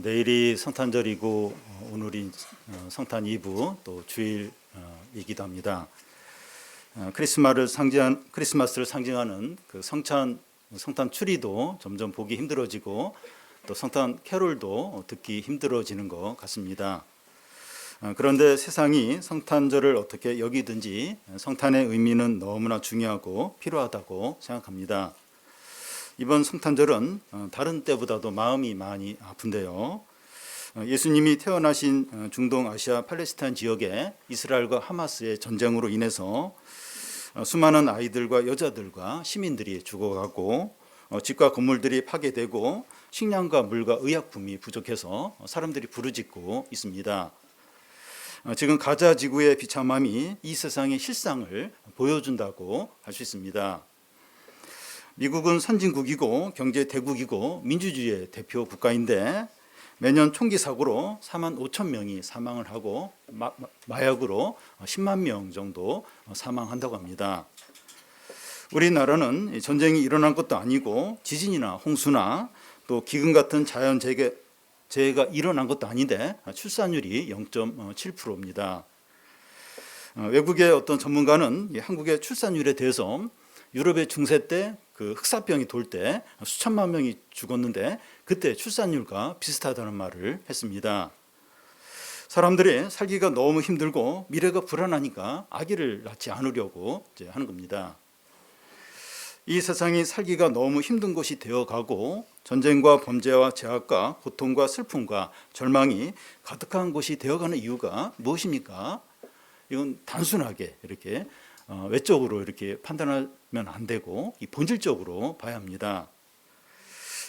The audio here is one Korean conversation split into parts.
내일이 성탄절이고 오늘이 성탄 이브 또 주일이기도 합니다. 크리스마스를 상징하는 그 성탄 추리도 점점 보기 힘들어지고 또 성탄 캐롤도 듣기 힘들어지는 것 같습니다. 그런데 세상이 성탄절을 어떻게 여기든지 성탄의 의미는 너무나 중요하고 필요하다고 생각합니다. 이번 성탄절은 다른 때보다도 마음이 많이 아픈데요. 예수님이 태어나신 중동 아시아 팔레스타인 지역에 이스라엘과 하마스의 전쟁으로 인해서 수많은 아이들과 여자들과 시민들이 죽어가고 집과 건물들이 파괴되고 식량과 물과 의약품이 부족해서 사람들이 부르짖고 있습니다. 지금 가자 지구의 비참함이 이 세상의 실상을 보여준다고 할 수 있습니다. 미국은 선진국이고 경제 대국이고 민주주의의 대표 국가인데 매년 총기 사고로 4만 5천 명이 사망을 하고 마약으로 10만 명 정도 사망한다고 합니다. 우리나라는 전쟁이 일어난 것도 아니고 지진이나 홍수나 또 기근 같은 자연재해가 일어난 것도 아닌데 출산율이 0.7%입니다. 외국의 어떤 전문가는 한국의 출산율에 대해서 유럽의 중세 때 그 흑사병이 돌 때 수천만 명이 죽었는데 그때 출산율과 비슷하다는 말을 했습니다. 사람들이 살기가 너무 힘들고 미래가 불안하니까 아기를 낳지 않으려고 하는 겁니다. 이 세상이 살기가 너무 힘든 곳이 되어가고 전쟁과 범죄와 제약과 고통과 슬픔과 절망이 가득한 곳이 되어가는 이유가 무엇입니까? 이건 단순하게 이렇게 외적으로 이렇게 판단하면 안 되고 본질적으로 봐야 합니다.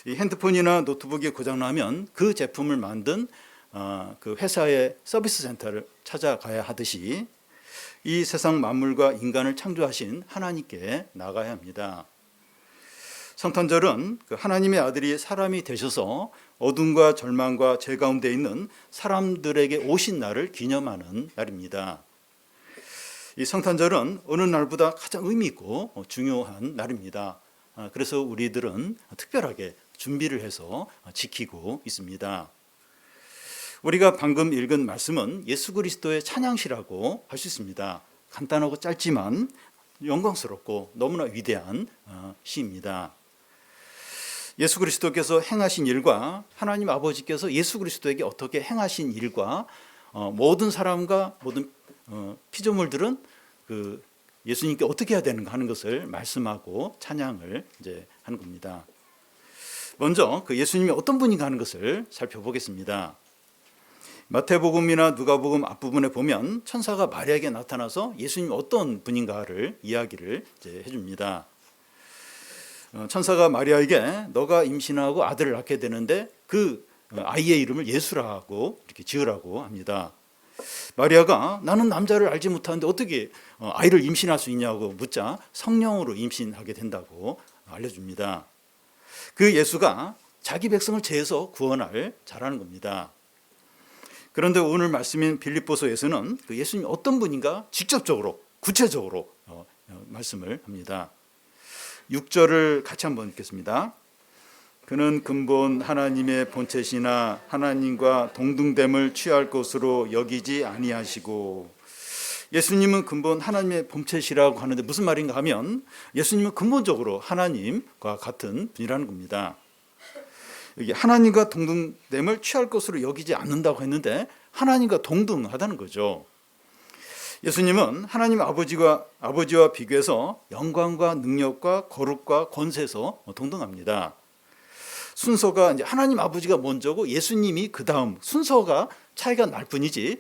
이 핸드폰이나 노트북이 고장나면 그 제품을 만든 그 회사의 서비스 센터를 찾아가야 하듯이 이 세상 만물과 인간을 창조하신 하나님께 나가야 합니다. 성탄절은 그 하나님의 아들이 사람이 되셔서 어둠과 절망과 죄 가운데 있는 사람들에게 오신 날을 기념하는 날입니다. 이 성탄절은 어느 날보다 가장 의미 있고 중요한 날입니다. 그래서 우리들은 특별하게 준비를 해서 지키고 있습니다. 우리가 방금 읽은 말씀은 예수 그리스도의 찬양시라고 할 수 있습니다. 간단하고 짧지만 영광스럽고 너무나 위대한 시입니다. 예수 그리스도께서 행하신 일과 하나님 아버지께서 예수 그리스도에게 어떻게 행하신 일과 모든 사람과 모든 피조물들은 그 예수님께 어떻게 해야 되는가 하는 것을 말씀하고 찬양을 이제 하는 겁니다. 먼저 그 예수님이 어떤 분인가 하는 것을 살펴보겠습니다. 마태복음이나 누가복음 앞부분에 보면 천사가 마리아에게 나타나서 예수님이 어떤 분인가를 이야기를 이제 해줍니다. 천사가 마리아에게 너가 임신하고 아들을 낳게 되는데 그 아이의 이름을 예수라고 이렇게 지으라고 합니다. 마리아가 나는 남자를 알지 못하는데 어떻게 아이를 임신할 수 있냐고 묻자 성령으로 임신하게 된다고 알려줍니다. 그 예수가 자기 백성을 죄에서 구원할 자라는 겁니다. 그런데 오늘 말씀인 빌립보서에서는 그 예수님이 어떤 분인가 직접적으로 구체적으로 말씀을 합니다. 6절을 같이 한번 읽겠습니다. 그는 근본 하나님의 본체시나 하나님과 동등됨을 취할 것으로 여기지 아니하시고, 예수님은 근본 하나님의 본체시라고 하는데 무슨 말인가 하면 예수님은 근본적으로 하나님과 같은 분이라는 겁니다. 여기 하나님과 동등됨을 취할 것으로 여기지 않는다고 했는데 하나님과 동등하다는 거죠. 예수님은 하나님 아버지와 비교해서 영광과 능력과 거룩과 권세에서 동등합니다. 순서가 이제 하나님 아버지가 먼저고 예수님이 그 다음 순서가 차이가 날 뿐이지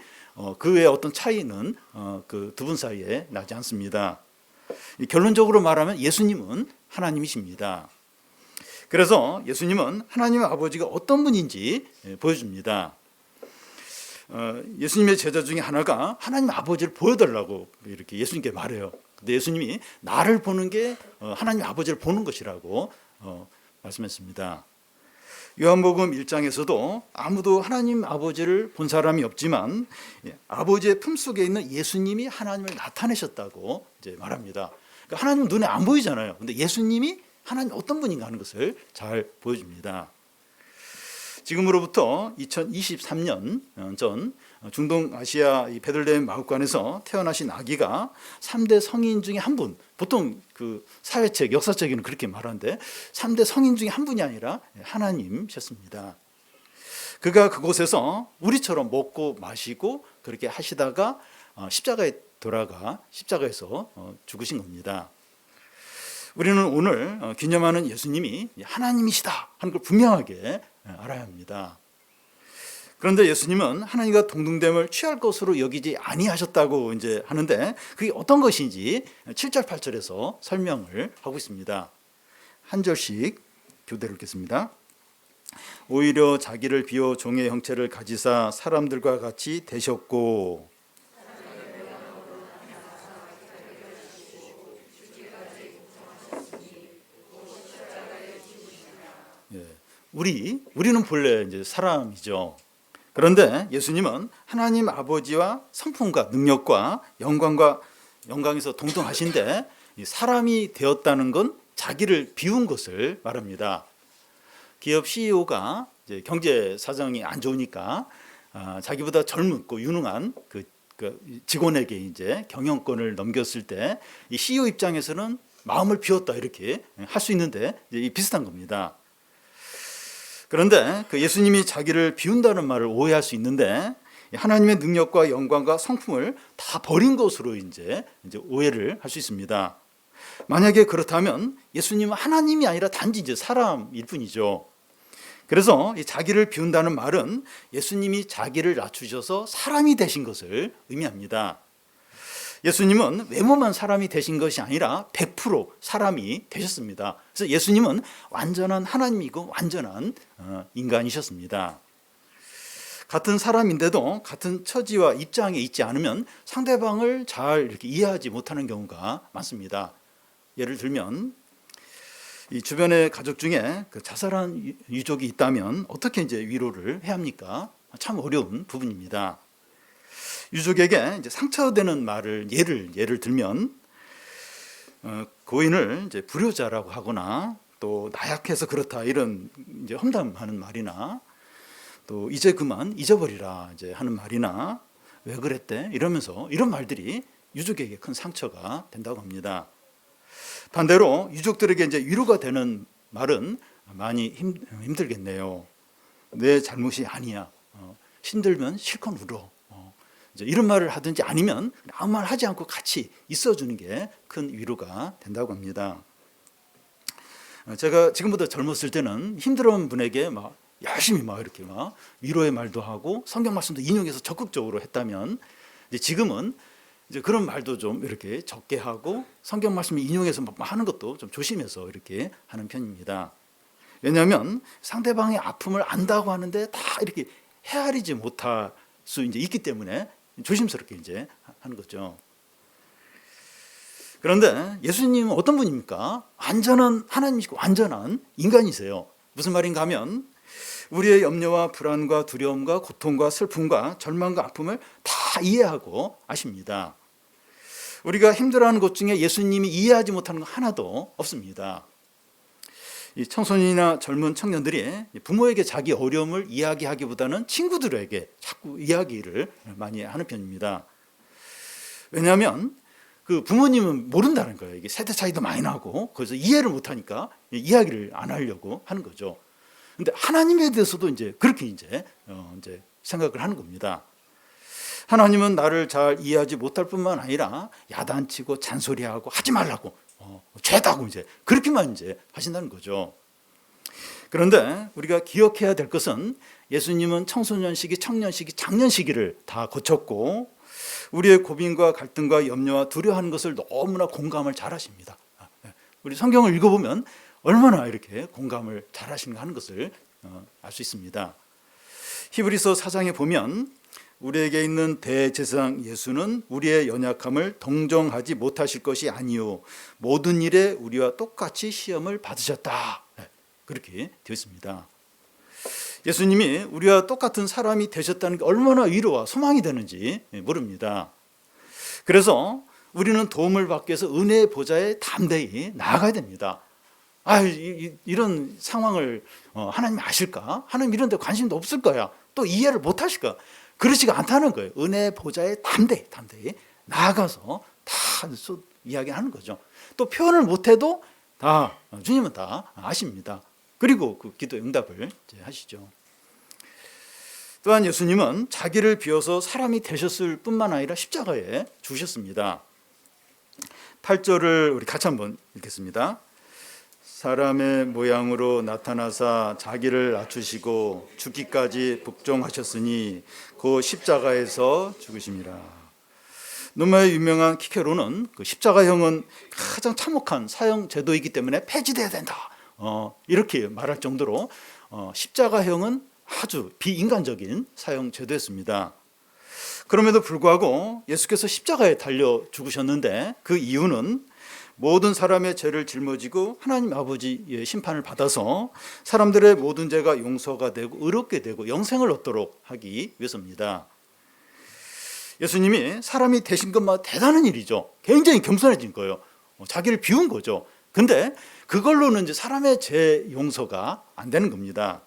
그 외에 어떤 차이는 그 두 분 사이에 나지 않습니다. 결론적으로 말하면 예수님은 하나님이십니다. 그래서 예수님은 하나님 아버지가 어떤 분인지 보여줍니다. 예수님의 제자 중에 하나가 하나님 아버지를 보여달라고 이렇게 예수님께 말해요. 근데 예수님이 나를 보는 게 하나님 아버지를 보는 것이라고 말씀했습니다. 요한복음 1장에서도 아무도 하나님 아버지를 본 사람이 없지만 아버지의 품속에 있는 예수님이 하나님을 나타내셨다고 이제 말합니다. 그러니까 하나님은 눈에 안 보이잖아요. 근데 예수님이 하나님 어떤 분인가 하는 것을 잘 보여줍니다. 지금으로부터 2023년 전 중동 아시아 이 베들레헴 마을관에서 태어나신 아기가 3대 성인 중에 한 분, 보통 그 사회책, 역사책에는 그렇게 말하는데 3대 성인 중에 한 분이 아니라 하나님이셨습니다. 그가 그곳에서 우리처럼 먹고 마시고 그렇게 하시다가 십자가에 돌아가 십자가에서 죽으신 겁니다. 우리는 오늘 기념하는 예수님이 하나님이시다 하는 걸 분명하게 알아야 합니다. 그런데 예수님은 하나님과 동등됨을 취할 것으로 여기지 아니하셨다고 이제 하는데 그게 어떤 것인지 7절 8절에서 설명을 하고 있습니다. 한 절씩 교대로 읽겠습니다. 오히려 자기를 비워 종의 형체를 가지사 사람들과 같이 되셨고 우리는 본래 이제 사람이죠. 그런데 예수님은 하나님 아버지와 성품과 능력과 영광에서 동등하신데 사람이 되었다는 건 자기를 비운 것을 말합니다. 기업 CEO가 이제 경제 사정이 안 좋으니까 자기보다 젊고 유능한 그 직원에게 이제 경영권을 넘겼을 때 이 CEO 입장에서는 마음을 비웠다 이렇게 할 수 있는데 이제 비슷한 겁니다. 그런데 그 예수님이 자기를 비운다는 말을 오해할 수 있는데 하나님의 능력과 영광과 성품을 다 버린 것으로 이제 오해를 할 수 있습니다. 만약에 그렇다면 예수님은 하나님이 아니라 단지 이제 사람일 뿐이죠. 그래서 이 자기를 비운다는 말은 예수님이 자기를 낮추셔서 사람이 되신 것을 의미합니다. 예수님은 외모만 사람이 되신 것이 아니라 100% 사람이 되셨습니다. 그래서 예수님은 완전한 하나님이고 완전한 인간이셨습니다. 같은 사람인데도 같은 처지와 입장에 있지 않으면 상대방을 잘 이렇게 이해하지 못하는 경우가 많습니다. 예를 들면 이 주변의 가족 중에 그 자살한 유족이 있다면 어떻게 이제 위로를 해야 합니까? 참 어려운 부분입니다. 유족에게 이제 상처되는 말을 예를 들면 고인을 이제 불효자라고 하거나 또 나약해서 그렇다 이런 이제 험담하는 말이나 또 이제 그만 잊어버리라 이제 하는 말이나 왜 그랬대 이러면서 이런 말들이 유족에게 큰 상처가 된다고 합니다. 반대로 유족들에게 이제 위로가 되는 말은 많이 힘들겠네요. 내 잘못이 아니야. 힘들면 실컷 울어. 이런 말을 하든지 아니면 아무 말 하지 않고 같이 있어주는 게 큰 위로가 된다고 합니다. 제가 지금보다 젊었을 때는 힘들어온 분에게 막 열심히 이렇게 위로의 말도 하고 성경 말씀도 인용해서 적극적으로 했다면 지금은 이제 그런 말도 좀 이렇게 적게 하고 성경 말씀을 인용해서 하는 것도 좀 조심해서 이렇게 하는 편입니다. 왜냐하면 상대방의 아픔을 안다고 하는데 다 이렇게 헤아리지 못할 수 이제 있기 때문에 조심스럽게 이제 하는 거죠. 그런데 예수님은 어떤 분입니까? 완전한 하나님이시고 완전한 인간이세요. 무슨 말인가 하면 우리의 염려와 불안과 두려움과 고통과 슬픔과 절망과 아픔을 다 이해하고 아십니다. 우리가 힘들어하는 것 중에 예수님이 이해하지 못하는 거 하나도 없습니다. 이 청소년이나 젊은 청년들이 부모에게 자기 어려움을 이야기하기보다는 친구들에게 자꾸 이야기를 많이 하는 편입니다. 왜냐하면 그 부모님은 모른다는 거예요. 이게 세대 차이도 많이 나고 그래서 이해를 못하니까 이야기를 안 하려고 하는 거죠. 근데 하나님에 대해서도 이제 그렇게 이제 생각을 하는 겁니다. 하나님은 나를 잘 이해하지 못할 뿐만 아니라 야단치고 잔소리하고 하지 말라고 죄다고 이제 그렇게만 이제 하신다는 거죠. 그런데 우리가 기억해야 될 것은 예수님은 청소년 시기, 청년 시기, 장년 시기를 다 거쳤고 우리의 고민과 갈등과 염려와 두려워하는 것을 너무나 공감을 잘하십니다. 우리 성경을 읽어보면 얼마나 이렇게 공감을 잘하시는가 하는 것을 알 수 있습니다. 히브리서 4장에 보면 우리에게 있는 대제사장 예수는 우리의 연약함을 동정하지 못하실 것이 아니요 모든 일에 우리와 똑같이 시험을 받으셨다. 그렇게 되어 있습니다. 예수님이 우리와 똑같은 사람이 되셨다는 게 얼마나 위로와 소망이 되는지 모릅니다. 그래서 우리는 도움을 받기 위해서 은혜의 보좌에 담대히 나아가야 됩니다. 이런 상황을 하나님이 아실까? 하나님 이런 데 관심도 없을 거야. 또 이해를 못 하실 거야. 그렇지가 않다는 거예요. 은혜 보좌에 담대히 나아가서 다 이야기하는 거죠. 또 표현을 못해도 다 주님은 다 아십니다. 그리고 그 기도 응답을 하시죠. 또한 예수님은 자기를 비워서 사람이 되셨을 뿐만 아니라 십자가에 죽으셨습니다. 8절을 우리 같이 한번 읽겠습니다. 사람의 모양으로 나타나사 자기를 낮추시고 죽기까지 복종하셨으니 그 십자가에서 죽으심이라. 로마의 유명한 키케로는 그 십자가형은 가장 참혹한 사형 제도이기 때문에 폐지돼야 된다. 이렇게 말할 정도로 십자가형은 아주 비인간적인 사형 제도였습니다. 그럼에도 불구하고 예수께서 십자가에 달려 죽으셨는데 그 이유는 모든 사람의 죄를 짊어지고 하나님 아버지의 심판을 받아서 사람들의 모든 죄가 용서가 되고 의롭게 되고 영생을 얻도록 하기 위해서입니다. 예수님이 사람이 되신 것만 대단한 일이죠. 굉장히 겸손해진 거예요. 자기를 비운 거죠. 근데 그걸로는 이제 사람의 죄 용서가 안 되는 겁니다.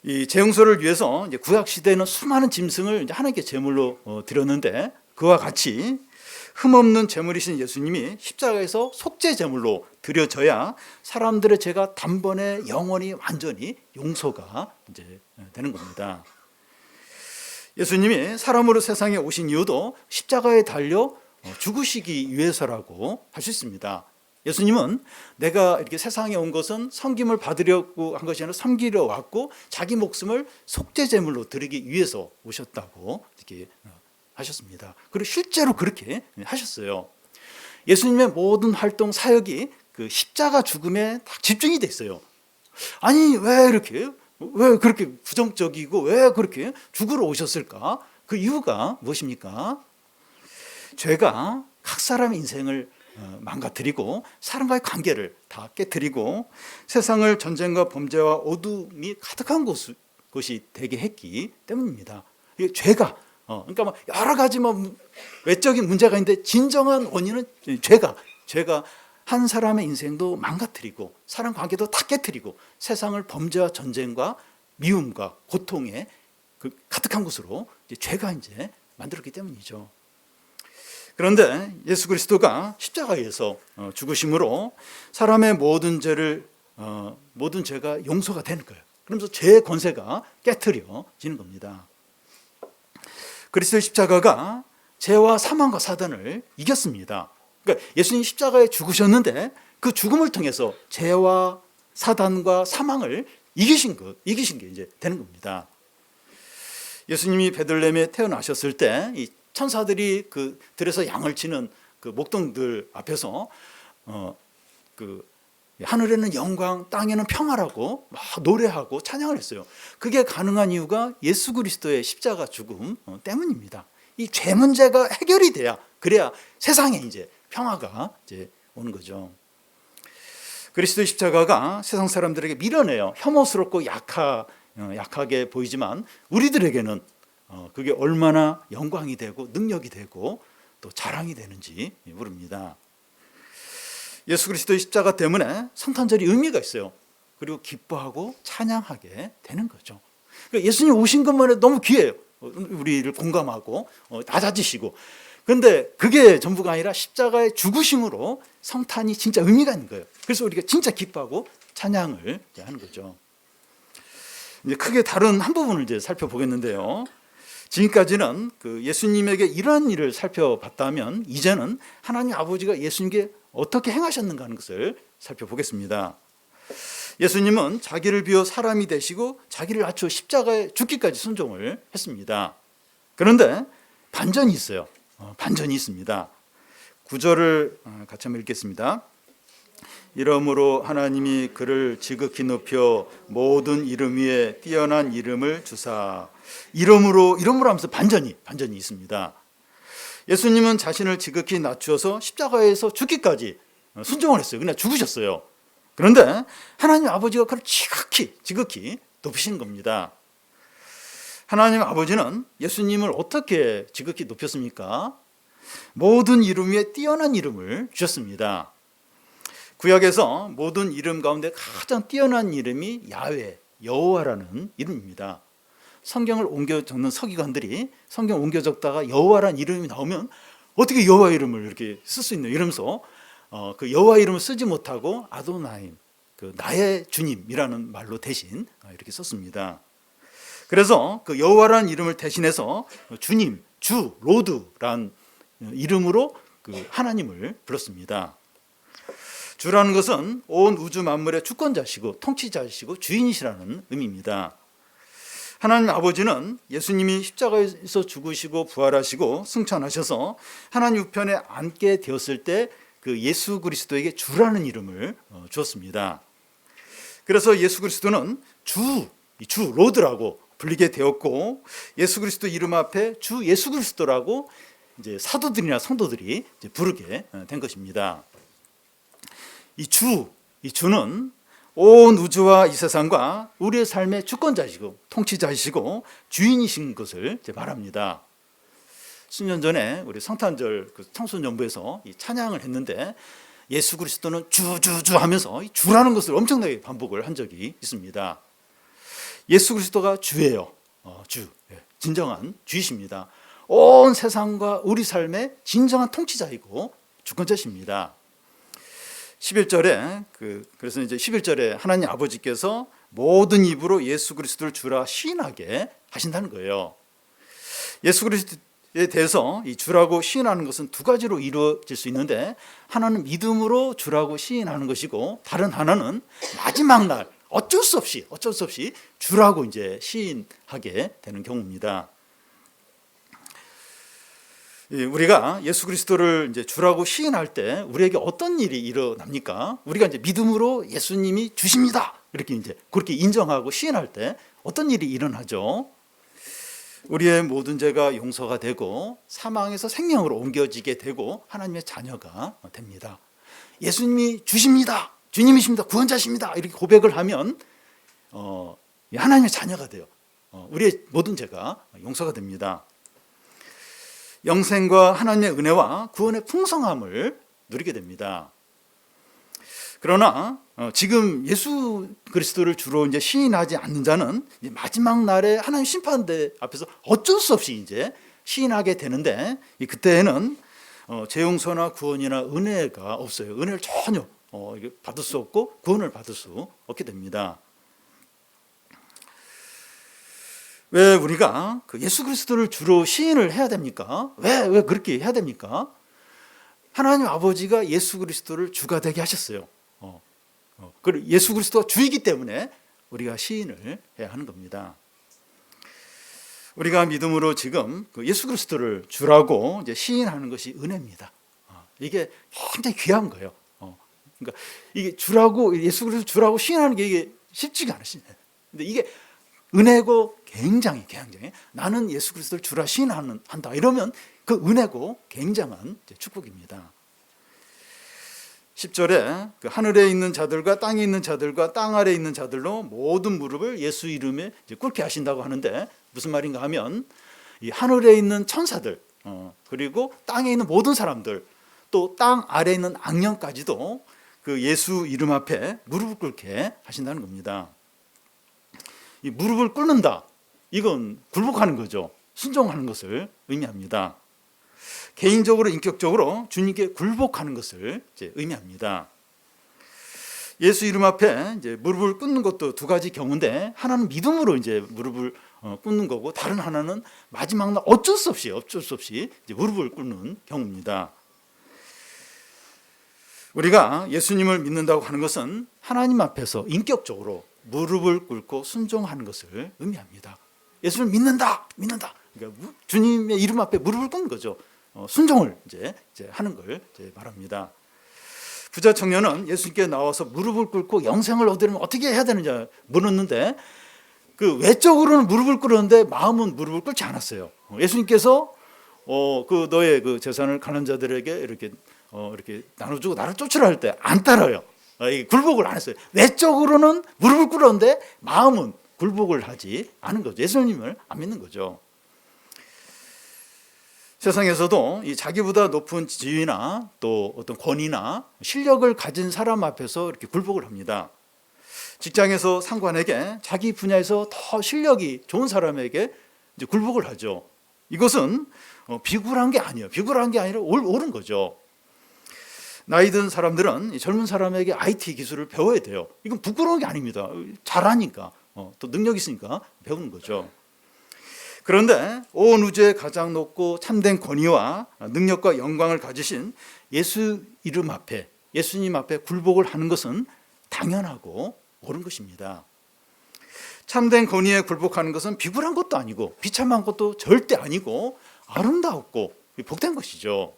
이 죄 용서를 위해서 이제 구약 시대에는 수많은 짐승을 이제 하나님께 제물로 드렸는데 그와 같이 흠없는 제물이신 예수님이 십자가에서 속죄 제물로 드려져야 사람들의 죄가 단번에 영원히 완전히 용서가 이제 되는 겁니다. 예수님이 사람으로 세상에 오신 이유도 십자가에 달려 죽으시기 위해서라고 할 수 있습니다. 예수님은 내가 이렇게 세상에 온 것은 섬김을 받으려고 한 것이 아니라 섬기려 왔고 자기 목숨을 속죄 제물로 드리기 위해서 오셨다고 이렇게 하셨습니다. 그리고 실제로 그렇게 하셨어요. 예수님의 모든 활동 사역이 그 십자가 죽음에 딱 집중이 돼 있어요. 아니 왜 그렇게 부정적이고 왜 그렇게 죽으러 오셨을까? 그 이유가 무엇입니까? 죄가 각 사람의 인생을 망가뜨리고 사람과의 관계를 다 깨뜨리고 세상을 전쟁과 범죄와 어둠이 가득한 곳이 되게 했기 때문입니다. 이게 죄가 그러니까 여러 가지 외적인 문제가 있는데 진정한 원인은 죄가 한 사람의 인생도 망가뜨리고 사람 관계도 다 깨뜨리고 세상을 범죄와 전쟁과 미움과 고통에 가득한 곳으로 죄가 이제 만들었기 때문이죠. 그런데 예수 그리스도가 십자가에서 죽으심으로 사람의 모든 죄가 용서가 되는 거예요. 그러면서 죄의 권세가 깨트려지는 겁니다. 그리스도의 십자가가 죄와 사망과 사단을 이겼습니다. 그러니까 예수님 십자가에 죽으셨는데 그 죽음을 통해서 죄와 사단과 사망을 이기신 게 이제 되는 겁니다. 예수님이 베들레헴에 태어나셨을 때 이 천사들이 그 들에서 양을 치는 그 목동들 앞에서 그 하늘에는 영광, 땅에는 평화라고 막 노래하고 찬양을 했어요. 그게 가능한 이유가 예수 그리스도의 십자가 죽음 때문입니다. 이 죄 문제가 해결이 그래야 세상에 이제 평화가 이제 오는 거죠. 그리스도의 십자가가 세상 사람들에게 미련해요. 혐오스럽고 약하게 보이지만 우리들에게는 그게 얼마나 영광이 되고 능력이 되고 또 자랑이 되는지 모릅니다. 예수 그리스도의 십자가 때문에 성탄절이 의미가 있어요. 그리고 기뻐하고 찬양하게 되는 거죠. 그러니까 예수님 오신 것만 해도 너무 귀해요. 우리를 공감하고 낮아지시고. 그런데 그게 전부가 아니라 십자가의 죽으심으로 성탄이 진짜 의미가 있는 거예요. 그래서 우리가 진짜 기뻐하고 찬양을 하는 거죠. 이제 크게 다른 한 부분을 이제 살펴보겠는데요. 지금까지는 그 예수님에게 이러한 일을 살펴봤다면 이제는 하나님 아버지가 예수님께 어떻게 행하셨는가 하는 것을 살펴보겠습니다. 예수님은 자기를 비워 사람이 되시고 자기를 낮추어 십자가에 죽기까지 순종을 했습니다. 그런데 반전이 있어요. 반전이 있습니다. 9절을 같이 한번 읽겠습니다. 이러므로 하나님이 그를 지극히 높여 모든 이름 위에 뛰어난 이름을 주사. 이러므로 하면서 반전이 있습니다. 예수님은 자신을 지극히 낮추어서 십자가에서 죽기까지 순종을 했어요. 그냥 죽으셨어요. 그런데 하나님 아버지가 그를 지극히 높이신 겁니다. 하나님 아버지는 예수님을 어떻게 지극히 높였습니까? 모든 이름 위에 뛰어난 이름을 주셨습니다. 구약에서 모든 이름 가운데 가장 뛰어난 이름이 야훼, 여호와라는 이름입니다. 성경을 옮겨 적는 서기관들이 성경 옮겨 적다가 여호와라는 이름이 나오면 어떻게 여호와 이름을 이렇게 쓸 수 있냐 이러면서 그 여호와 이름을 쓰지 못하고 아도나임, 그 나의 주님이라는 말로 대신 이렇게 썼습니다. 그래서 그 여호와라는 이름을 대신해서 주님, 주, 로드란 이름으로 그 하나님을 불렀습니다. 주라는 것은 온 우주 만물의 주권자시고 통치자시고 주인이시라는 의미입니다. 하나님 아버지는 예수님이 십자가에서 죽으시고 부활하시고 승천하셔서 하나님 우편에 앉게 되었을 때 그 예수 그리스도에게 주라는 이름을 주었습니다. 그래서 예수 그리스도는 주 로드라고 불리게 되었고, 예수 그리스도 이름 앞에 주 예수 그리스도라고 이제 사도들이나 성도들이 이제 부르게 된 것입니다. 이 주는 온 우주와 이 세상과 우리의 삶의 주권자이시고 통치자이시고 주인이신 것을 이제 말합니다. 수년 전에 우리 성탄절 그 청소년부에서 이 찬양을 했는데 예수 그리스도는 주 하면서 이 주라는 것을 엄청나게 반복을 한 적이 있습니다. 예수 그리스도가 주예요. 주, 진정한 주이십니다. 온 세상과 우리 삶의 진정한 통치자이고 주권자십니다. 11절에 그래서 이제 11절에 하나님 아버지께서 모든 입으로 예수 그리스도를 주라 시인하게 하신다는 거예요. 예수 그리스도에 대해서 이 주라고 시인하는 것은 두 가지로 이루어질 수 있는데, 하나는 믿음으로 주라고 시인하는 것이고, 다른 하나는 마지막 날 어쩔 수 없이 주라고 이제 시인하게 되는 경우입니다. 우리가 예수 그리스도를 이제 주라고 시인할 때 우리에게 어떤 일이 일어납니까? 우리가 이제 믿음으로 예수님이 주십니다, 이렇게 이제 그렇게 인정하고 시인할 때 어떤 일이 일어나죠? 우리의 모든 죄가 용서가 되고 사망에서 생명으로 옮겨지게 되고 하나님의 자녀가 됩니다. 예수님이 주십니다, 주님이십니다, 구원자십니다, 이렇게 고백을 하면 하나님의 자녀가 돼요. 우리의 모든 죄가 용서가 됩니다. 영생과 하나님의 은혜와 구원의 풍성함을 누리게 됩니다. 그러나 지금 예수 그리스도를 주로 이제 시인하지 않는 자는 이제 마지막 날에 하나님 심판대 앞에서 어쩔 수 없이 이제 시인하게 되는데, 그때에는 재용서나 구원이나 은혜가 없어요. 은혜를 전혀 받을 수 없고 구원을 받을 수 없게 됩니다. 왜 우리가 그 예수 그리스도를 주로 시인을 해야 됩니까? 왜 그렇게 해야 됩니까? 하나님 아버지가 예수 그리스도를 주가 되게 하셨어요. 그리고 예수 그리스도가 주이기 때문에 우리가 시인을 해야 하는 겁니다. 우리가 믿음으로 지금 그 예수 그리스도를 주라고 이제 시인하는 것이 은혜입니다. 이게 굉장히 귀한 거예요. 그러니까 이게 주라고, 예수 그리스도 주라고 시인하는 게 이게 쉽지가 않으시네. 근데 이게 은혜고 굉장히 나는 예수 그리스도를 주라 시인한다 이러면 그 은혜고 굉장한 축복입니다. 10절에 그 하늘에 있는 자들과 땅에 있는 자들과 땅 아래에 있는 자들로 모든 무릎을 예수 이름에 이제 꿇게 하신다고 하는데, 무슨 말인가 하면 이 하늘에 있는 천사들, 그리고 땅에 있는 모든 사람들, 또 땅 아래에 있는 악령까지도 그 예수 이름 앞에 무릎을 꿇게 하신다는 겁니다. 이 무릎을 꿇는다, 이건 굴복하는 거죠. 순종하는 것을 의미합니다. 개인적으로 인격적으로 주님께 굴복하는 것을 이제 의미합니다. 예수 이름 앞에 이제 무릎을 꿇는 것도 두 가지 경우인데, 하나는 믿음으로 이제 무릎을 꿇는 거고, 다른 하나는 마지막 날 어쩔 수 없이 이제 무릎을 꿇는 경우입니다. 우리가 예수님을 믿는다고 하는 것은 하나님 앞에서 인격적으로 무릎을 꿇고 순종하는 것을 의미합니다. 예수를 믿는다. 그러니까 주님의 이름 앞에 무릎을 꿇는 거죠. 순종을 이제 하는 걸 이제 말합니다. 부자 청년은 예수님께 나와서 무릎을 꿇고 영생을 얻으려면 어떻게 해야 되느냐 물었는데, 그 외적으로는 무릎을 꿇었는데 마음은 무릎을 꿇지 않았어요. 예수님께서 그 너의 그 재산을 가난한 자들에게 이렇게 나눠주고 나를 쫓으라 할 때 안 따라요. 굴복을 안 했어요. 외적으로는 무릎을 꿇었는데 마음은 굴복을 하지 않은 거죠. 예수님을 안 믿는 거죠. 세상에서도 이 자기보다 높은 지위나 또 어떤 권위나 실력을 가진 사람 앞에서 이렇게 굴복을 합니다. 직장에서 상관에게 자기 분야에서 더 실력이 좋은 사람에게 이제 굴복을 하죠. 이것은 비굴한 게 아니에요. 비굴한 게 아니라 옳은 거죠. 나이 든 사람들은 젊은 사람에게 IT 기술을 배워야 돼요. 이건 부끄러운 게 아닙니다. 잘하니까, 또 능력 있으니까 배우는 거죠. 그런데 온 우주에 가장 높고 참된 권위와 능력과 영광을 가지신 예수 이름 앞에, 예수님 앞에 굴복을 하는 것은 당연하고 옳은 것입니다. 참된 권위에 굴복하는 것은 비굴한 것도 아니고 비참한 것도 절대 아니고 아름다웠고 복된 것이죠.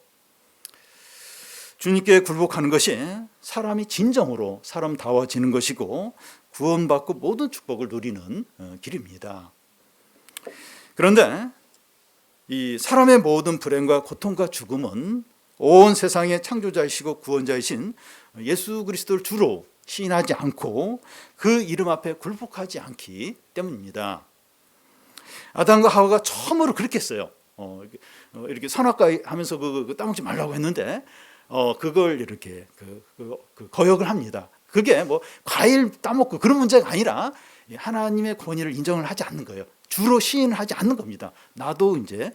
주님께 굴복하는 것이 사람이 진정으로 사람다워지는 것이고 구원받고 모든 축복을 누리는 길입니다. 그런데 이 사람의 모든 불행과 고통과 죽음은 온 세상의 창조자이시고 구원자이신 예수 그리스도를 주로 시인하지 않고 그 이름 앞에 굴복하지 않기 때문입니다. 아담과 하와가 처음으로 그렇게 했어요. 이렇게 선악과 하면서 따먹지 말라고 했는데 그걸 이렇게 거역을 합니다. 그게 뭐 과일 따먹고 그런 문제가 아니라 하나님의 권위를 인정을 하지 않는 거예요. 주로 시인하지 않는 겁니다. 나도 이제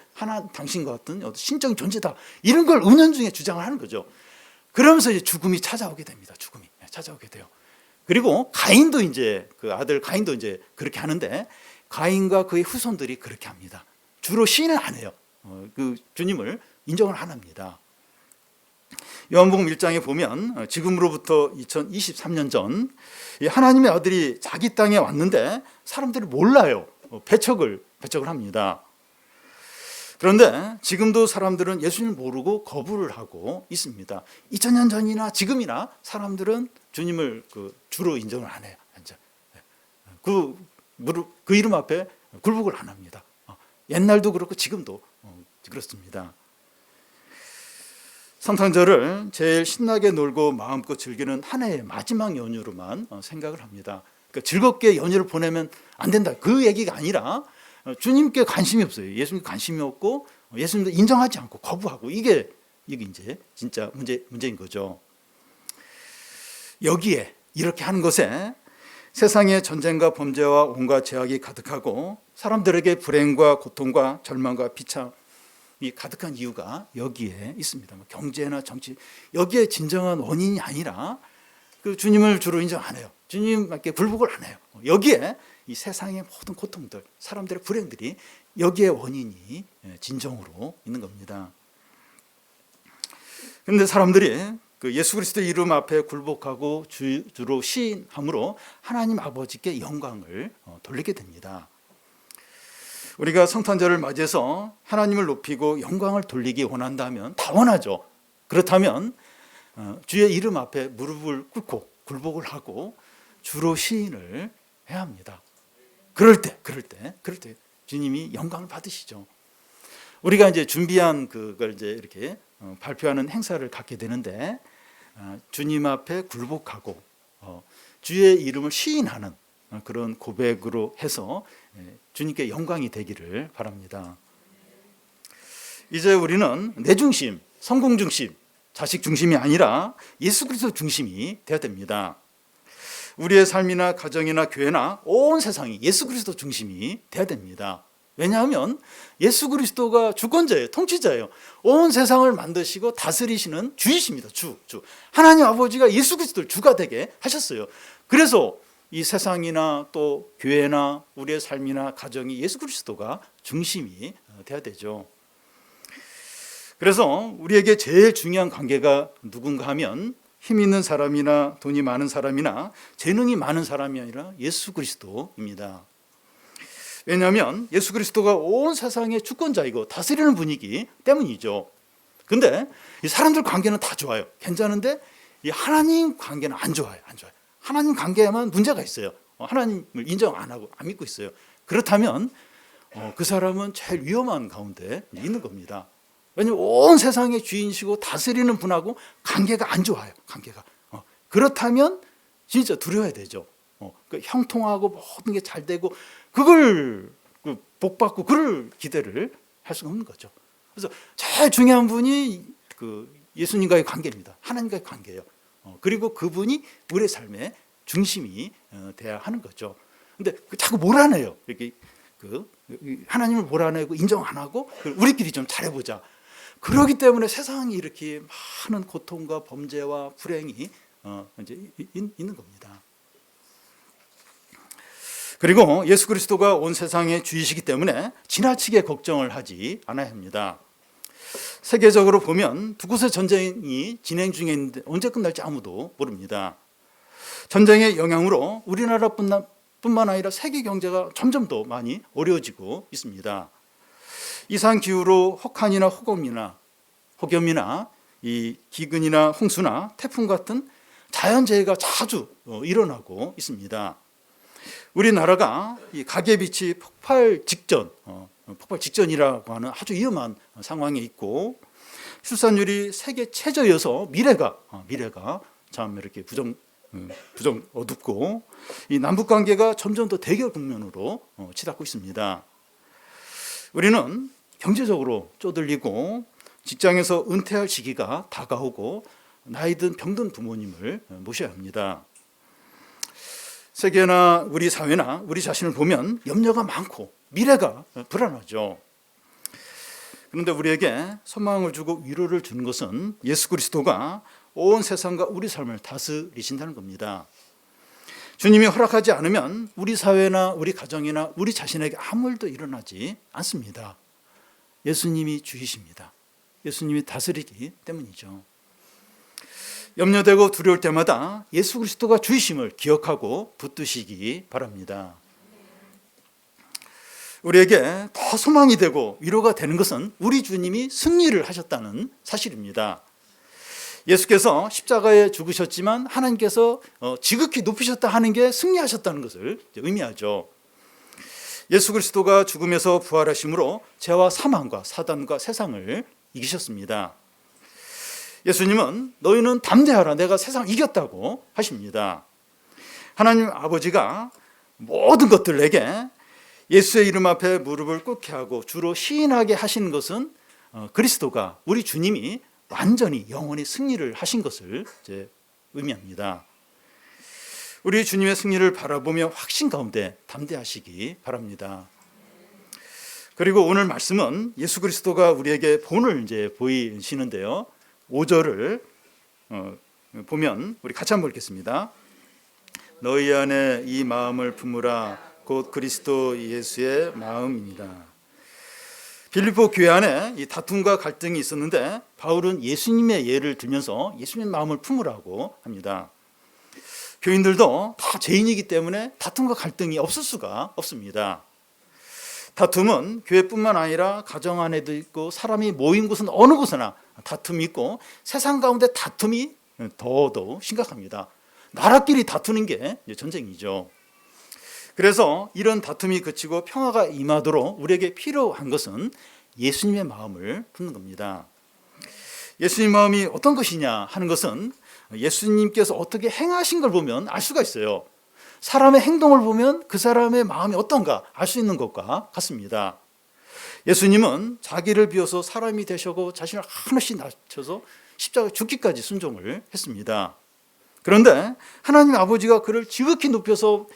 당신과 같은 신적인 존재다. 이런 걸 은연중에 주장을 하는 거죠. 그러면서 이제 죽음이 찾아오게 됩니다. 죽음이 찾아오게 돼요. 그리고 가인도 이제 그 아들 가인도 이제 그렇게 하는데 가인과 그의 후손들이 그렇게 합니다. 주로 시인을 안 해요. 그 주님을 인정을 안 합니다. 요한복음 1장에 보면 지금으로부터 2023년 전 하나님의 아들이 자기 땅에 왔는데 사람들이 몰라요. 배척을 합니다. 그런데 지금도 사람들은 예수님을 모르고 거부를 하고 있습니다. 2000년 전이나 지금이나 사람들은 주님을 주로 인정을 안 해요. 그 이름 앞에 굴복을 안 합니다. 옛날도 그렇고 지금도 그렇습니다. 성탄절을 제일 신나게 놀고 마음껏 즐기는 한 해의 마지막 연휴로만 생각을 합니다. 그러니까 즐겁게 연휴를 보내면 안 된다. 그 얘기가 아니라 주님께 관심이 없어요. 예수님께 관심이 없고 예수님도 인정하지 않고 거부하고 이게 이제 진짜 문제인 거죠. 여기에 이렇게 하는 것에 세상에 전쟁과 범죄와 온갖 죄악이 가득하고 사람들에게 불행과 고통과 절망과 비참이 가득한 이유가 여기에 있습니다. 경제나 정치 여기에 진정한 원인이 아니라 그 주님을 주로 인정 안 해요. 주님께 굴복을 안 해요. 여기에 이 세상의 모든 고통들, 사람들의 불행들이 여기에 원인이 진정으로 있는 겁니다. 그런데 사람들이 그 예수 그리스도의 이름 앞에 굴복하고 주로 시인함으로 하나님 아버지께 영광을 돌리게 됩니다. 우리가 성탄절을 맞이해서 하나님을 높이고 영광을 돌리기 원한다면 다 원하죠. 그렇다면 주의 이름 앞에 무릎을 꿇고 굴복을 하고 주로 시인을 해야 합니다. 그럴 때 주님이 영광을 받으시죠. 우리가 이제 준비한 그걸 이제 이렇게 발표하는 행사를 갖게 되는데 주님 앞에 굴복하고 주의 이름을 시인하는 그런 고백으로 해서 주님께 영광이 되기를 바랍니다. 이제 우리는 내 중심, 성공 중심, 자식 중심이 아니라 예수 그리스도 중심이 되어야 됩니다. 우리의 삶이나 가정이나 교회나 온 세상이 예수 그리스도 중심이 되어야 됩니다. 왜냐하면 예수 그리스도가 주권자예요. 통치자예요. 온 세상을 만드시고 다스리시는 주이십니다. 주. 하나님 아버지가 예수 그리스도를 주가 되게 하셨어요. 그래서 이 세상이나 또 교회나 우리의 삶이나 가정이 예수 그리스도가 중심이 되어야 되죠. 그래서 우리에게 제일 중요한 관계가 누군가 하면 힘 있는 사람이나 돈이 많은 사람이나 재능이 많은 사람이 아니라 예수 그리스도입니다. 왜냐하면 예수 그리스도가 온 세상의 주권자이고 다스리는 분이기 때문이죠. 근데 이 사람들 관계는 다 좋아요. 괜찮은데 이 하나님 관계는 안 좋아요. 하나님 관계에만 문제가 있어요. 하나님을 인정 안 하고 안 믿고 있어요. 그렇다면 그 사람은 제일 위험한 가운데 있는 겁니다. 왜냐하면 온 세상의 주인이시고 다스리는 분하고 관계가 안 좋아요. 그렇다면 진짜 두려워야 되죠. 형통하고 모든 게 잘 되고 그걸 복 받고 그럴 기대를 할 수가 없는 거죠. 그래서 제일 중요한 분이 그 예수님과의 관계입니다. 하나님과의 관계예요. 그리고 그분이 우리의 삶의 중심이 돼야 하는 거죠. 근데 자꾸 몰아내요. 이렇게 하나님을 몰아내고 인정 안 하고 우리끼리 좀 잘해보자. 그렇기 때문에 세상이 이렇게 많은 고통과 범죄와 불행이 이제 있는 겁니다. 그리고 예수 그리스도가 온 세상의 주이시기 때문에 지나치게 걱정을 하지 않아야 합니다. 세계적으로 보면 두 곳의 전쟁이 진행 중에 있는데 언제 끝날지 아무도 모릅니다. 전쟁의 영향으로 우리나라뿐만 아니라 세계 경제가 점점 더 많이 어려워지고 있습니다. 이상 기후로 혹한이나 혹염이나 이 기근이나 홍수나 태풍 같은 자연재해가 자주 일어나고 있습니다. 우리나라가 이 가계빛이 폭발 직전이라고 하는 아주 위험한 상황에 있고 출산율이 세계 최저여서 미래가 참 이렇게 부정 어둡고 이 남북 관계가 점점 더 대결 국면으로 치닫고 있습니다. 우리는 경제적으로 쪼들리고 직장에서 은퇴할 시기가 다가오고 나이든 병든 부모님을 모셔야 합니다. 세계나 우리 사회나 우리 자신을 보면 염려가 많고 미래가 불안하죠. 그런데 우리에게 소망을 주고 위로를 주는 것은 예수 그리스도가 온 세상과 우리 삶을 다스리신다는 겁니다. 주님이 허락하지 않으면 우리 사회나 우리 가정이나 우리 자신에게 아무 일도 일어나지 않습니다. 예수님이 주이십니다. 예수님이 다스리기 때문이죠. 염려되고 두려울 때마다 예수 그리스도가 주이심을 기억하고 붙드시기 바랍니다. 우리에게 더 소망이 되고 위로가 되는 것은 우리 주님이 승리를 하셨다는 사실입니다. 예수께서 십자가에 죽으셨지만 하나님께서 지극히 높이셨다 하는 게 승리하셨다는 것을 의미하죠. 예수 그리스도가 죽음에서 부활하심으로 죄와 사망과 사단과 세상을 이기셨습니다. 예수님은 너희는 담대하라, 내가 세상을 이겼다고 하십니다. 하나님 아버지가 모든 것들에게 예수의 이름 앞에 무릎을 꿇게 하고 주로 시인하게 하시는 것은 그리스도가, 우리 주님이 완전히 영원히 승리를 하신 것을 이제 의미합니다. 우리 주님의 승리를 바라보며 확신 가운데 담대하시기 바랍니다. 그리고 오늘 말씀은 예수 그리스도가 우리에게 본을 이제 보이시는데요. 5절을 보면 우리 같이 한번 읽겠습니다. 너희 안에 이 마음을 품으라, 곧 그리스도 예수의 마음입니다. 빌립보 교회 안에 이 다툼과 갈등이 있었는데 바울은 예수님의 예를 들면서 예수님의 마음을 품으라고 합니다. 교인들도 다 죄인이기 때문에 다툼과 갈등이 없을 수가 없습니다. 다툼은 교회뿐만 아니라 가정 안에도 있고 사람이 모인 곳은 어느 곳에나 다툼이 있고 세상 가운데 다툼이 더더욱 심각합니다. 나라끼리 다투는 게 전쟁이죠. 그래서 이런 다툼이 그치고 평화가 임하도록 우리에게 필요한 것은 예수님의 마음을 품는 겁니다. 예수님 마음이 어떤 것이냐 하는 것은 예수님께서 어떻게 행하신 걸 보면 알 수가 있어요. 사람의 행동을 보면 그 사람의 마음이 어떤가 알 수 있는 것과 같습니다. 예수님은 자기를 비워서 사람이 되시고 자신을 한없이 낮춰서 십자가에 죽기까지 순종을 했습니다. 그런데 하나님 아버지가 그를 지극히 높여서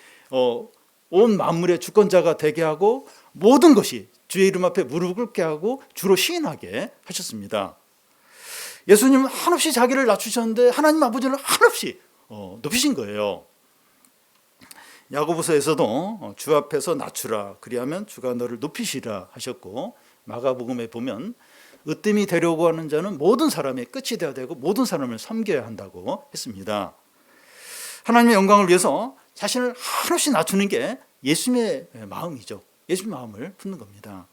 온 만물의 주권자가 되게 하고 모든 것이 주의 이름 앞에 무릎을 꿇게 하고 주로 시인하게 하셨습니다. 예수님은 한없이 자기를 낮추셨는데 하나님 아버지는 한없이 높이신 거예요. 야고보서에서도 주 앞에서 낮추라, 그리하면 주가 너를 높이시라 하셨고, 마가복음에 보면 으뜸이 되려고 하는 자는 모든 사람의 끝이 되어야 되고 모든 사람을 섬겨야 한다고 했습니다. 하나님의 영광을 위해서 자신을 한없이 낮추는 게 예수님의 마음이죠. 예수님의 마음을 품는 겁니다.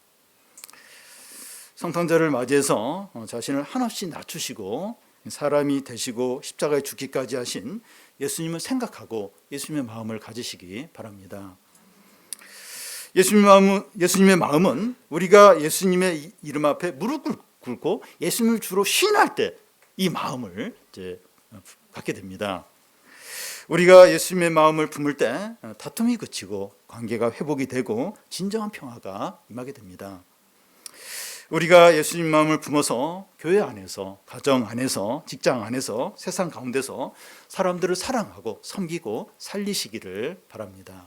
성탄절을 맞이해서 자신을 한없이 낮추시고 사람이 되시고 십자가에 죽기까지 하신 예수님을 생각하고 예수님의 마음을 가지시기 바랍니다. 예수님의 마음은 우리가 예수님의 이름 앞에 무릎을 꿇고 예수님을 주로 시인할 때 이 마음을 이제 갖게 됩니다. 우리가 예수님의 마음을 품을 때 다툼이 그치고 관계가 회복이 되고 진정한 평화가 임하게 됩니다. 우리가 예수님 마음을 품어서 교회 안에서, 가정 안에서, 직장 안에서, 세상 가운데서 사람들을 사랑하고 섬기고 살리시기를 바랍니다.